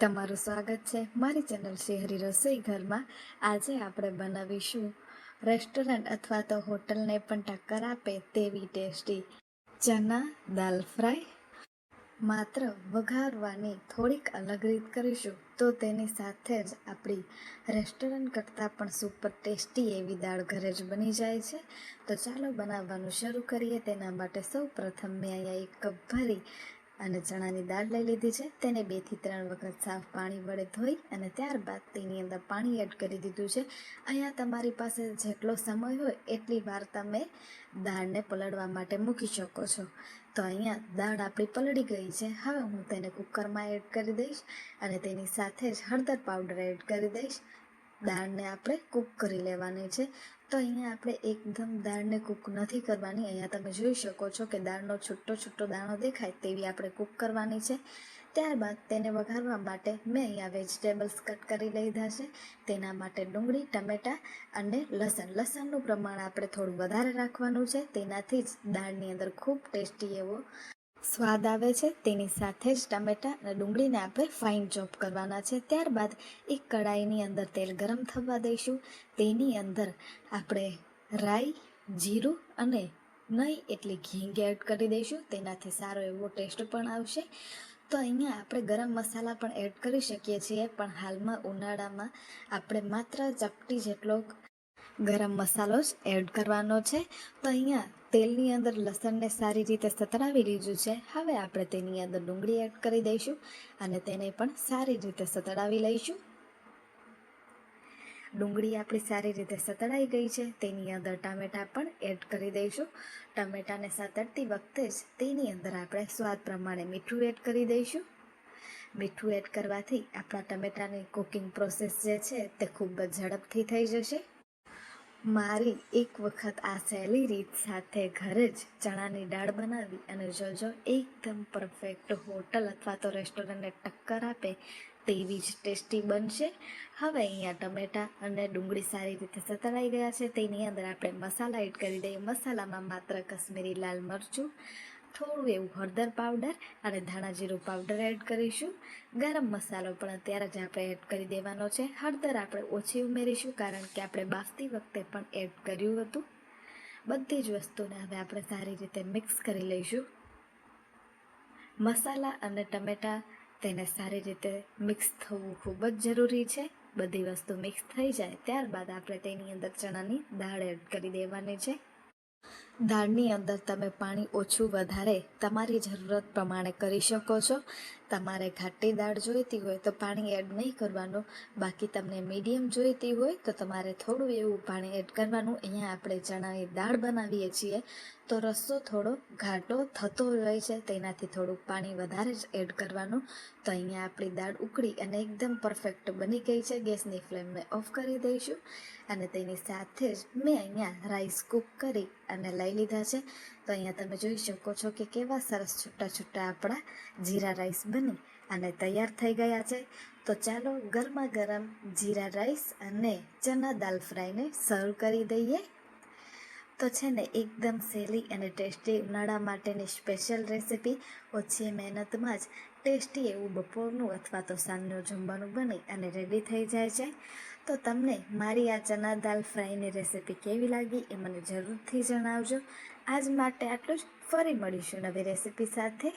તમારું સ્વાગત છે મારી ચેનલ શહેરી રસોઈ ઘરમાં। આજે આપણે બનાવીશું રેસ્ટોરન્ટ અથવા તો હોટલને પણ ટક્કર આપે તેવી ટેસ્ટી ચના દાલ ફ્રાય। માત્ર વઘારવાની થોડીક અલગ રીત કરીશું તો તેની સાથે જ આપણી રેસ્ટોરન્ટ કરતાં પણ સુપર ટેસ્ટી એવી દાળ ઘરે જ બની જાય છે। તો ચાલો બનાવવાનું શરૂ કરીએ। તેના માટે સૌ પ્રથમ મેં અહીંયા 1 કપ ભરી અને ચણાની દાળ લઈ લીધી છે। તેને 2 થી 3 વખત સાફ પાણી વડે ધોઈ અને ત્યારબાદ તેની અંદર પાણી એડ કરી દીધું છે। અહીંયા તમારી પાસે જેટલો સમય હોય એટલી વાર તમે દાળને પલળવા માટે મૂકી શકો છો। તો અહીંયા દાળ આપણી પલળી ગઈ છે। હવે હું તેને કુકરમાં એડ કરી દઈશ અને તેની સાથે જ હળદર પાવડર એડ કરી દઈશ। દાળને આપણે કૂક કરી લેવાની છે। તો અહીંયા આપણે એકદમ દાળને કૂક નથી કરવાની। અહીંયા તમે જોઈ શકો છો કે દાળનો છૂટો દાણો દેખાય તેવી આપણે કૂક કરવાની છે। ત્યારબાદ તેને વઘારવા માટે મેં અહીંયા વેજીટેબલ્સ કટ કરી લીધા છે। તેના માટે ડુંગળી, ટમેટાં અને લસણનું પ્રમાણ આપણે થોડું વધારે રાખવાનું છે। તેનાથી જ દાળની અંદર ખૂબ ટેસ્ટી એવો સ્વાદ આવે છે। તેની સાથે જ ટમેટાં અને ડુંગળીને આપણે ફાઇન ચોપ કરવાના છે। ત્યારબાદ એક કડાઈની અંદર તેલ ગરમ થવા દઈશું। તેની અંદર આપણે રાઈ, જીરું અને નહીં એટલી હિંગ એડ કરી દઈશું। તેનાથી સારો એવો ટેસ્ટ પણ આવશે। તો અહીંયા આપણે ગરમ મસાલા પણ એડ કરી શકીએ છીએ, પણ હાલમાં ઉનાળામાં આપણે માત્ર ચપટી જેટલો ગરમ મસાલો જ એડ કરવાનો છે। તો અહીંયા તેલની અંદર લસણને સારી રીતે સતળાવી લીધું છે। હવે આપણે તેની અંદર ડુંગળી એડ કરી દઈશું અને તેને પણ સારી રીતે સતળાવી લઈશું। ડુંગળી આપણી સારી રીતે સતળાઈ ગઈ છે। તેની અંદર ટામેટાં પણ એડ કરી દઈશું। ટમેટાને સતળતી વખતે જ તેની અંદર આપણે સ્વાદ પ્રમાણે મીઠું એડ કરી દઈશું। મીઠું એડ કરવાથી આપણા ટમેટાની કુકિંગ પ્રોસેસ જે છે તે ખૂબ જ ઝડપથી થઈ જશે। મારી એક વખત આ સહેલી રીત સાથે ઘરે જ ચણાની દાળ બનાવી અને જોજો એકદમ પરફેક્ટ હોટલ અથવા તો રેસ્ટોરન્ટને ટક્કર આપે તેવી જ ટેસ્ટી બનશે। હવે અહીંયા ટમેટાં અને ડુંગળી સારી રીતે સતળાઈ ગયા છે। તેની અંદર આપણે મસાલા એડ કરી દઈએ। મસાલામાં માત્ર કશ્મીરી લાલ મરચું, થોડું એવું હળદર પાવડર અને ધાણા જીરું પાવડર એડ કરીશું। ગરમ મસાલો પણ અત્યારે જ આપણે એડ કરી દેવાનો છે। હળદર આપણે ઓછી ઉમેરીશું કારણ કે આપણે બાફતી વખતે પણ એડ કર્યું હતું। બધી જ વસ્તુને હવે આપણે સારી રીતે મિક્સ કરી લઈશું। મસાલા અને ટમેટાં તેને સારી રીતે મિક્સ થવું ખૂબ જ જરૂરી છે। બધી વસ્તુ મિક્સ થઈ જાય ત્યારબાદ આપણે તેની અંદર ચણાની દાળ એડ કરી દેવાની છે। દાળની અંદર તમે પાણી ઓછું વધારે તમારી જરૂરત પ્રમાણે કરી શકો છો। તમારે ઘાટી દાળ જોઈતી હોય તો પાણી એડ નહીં કરવાનું, બાકી તમને મીડિયમ જોઈતી હોય તો તમારે થોડું એવું પાણી એડ કરવાનું। અહીંયા આપણે ચણાની દાળ બનાવીએ છીએ તો રસ્સો થોડો ઘાટો થતો હોય છે, તેનાથી થોડુંક પાણી વધારે જ એડ કરવાનું। તો અહીંયા આપણી દાળ ઉકળી અને એકદમ પરફેક્ટ બની ગઈ છે। ગેસની ફ્લેમને ઓફ કરી દઈશું અને તેની સાથે જ મેં અહીંયા રાઈસ કૂક કરી અને લઈ લીધા છે। તો અહીંયા તમે જોઈ શકો છો કે કેવા સરસ છૂટા આપણા જીરા રાઈસ બની અને તૈયાર થઈ ગયા છે। તો ચાલો ગરમા ગરમ જીરા રાઈસ અને ચના દાલ ફ્રાયને સર્વ કરી દઈએ। તો છે ને એકદમ સહેલી અને ટેસ્ટી ઉનાળા માટેની સ્પેશિયલ રેસીપી, ઓછી મહેનતમાં જ ટેસ્ટી એવું બપોરનું અથવા તો સાંજનું જમવાનું બની અને રેડી થઈ જાય છે। તો તમને મારી આ ચના દાલ ફ્રાયની રેસીપી કેવી લાગી એ મને જરૂરથી જણાવજો। આજ માટે આટલું જ। ફરી મળીશું નવી રેસીપી સાથે।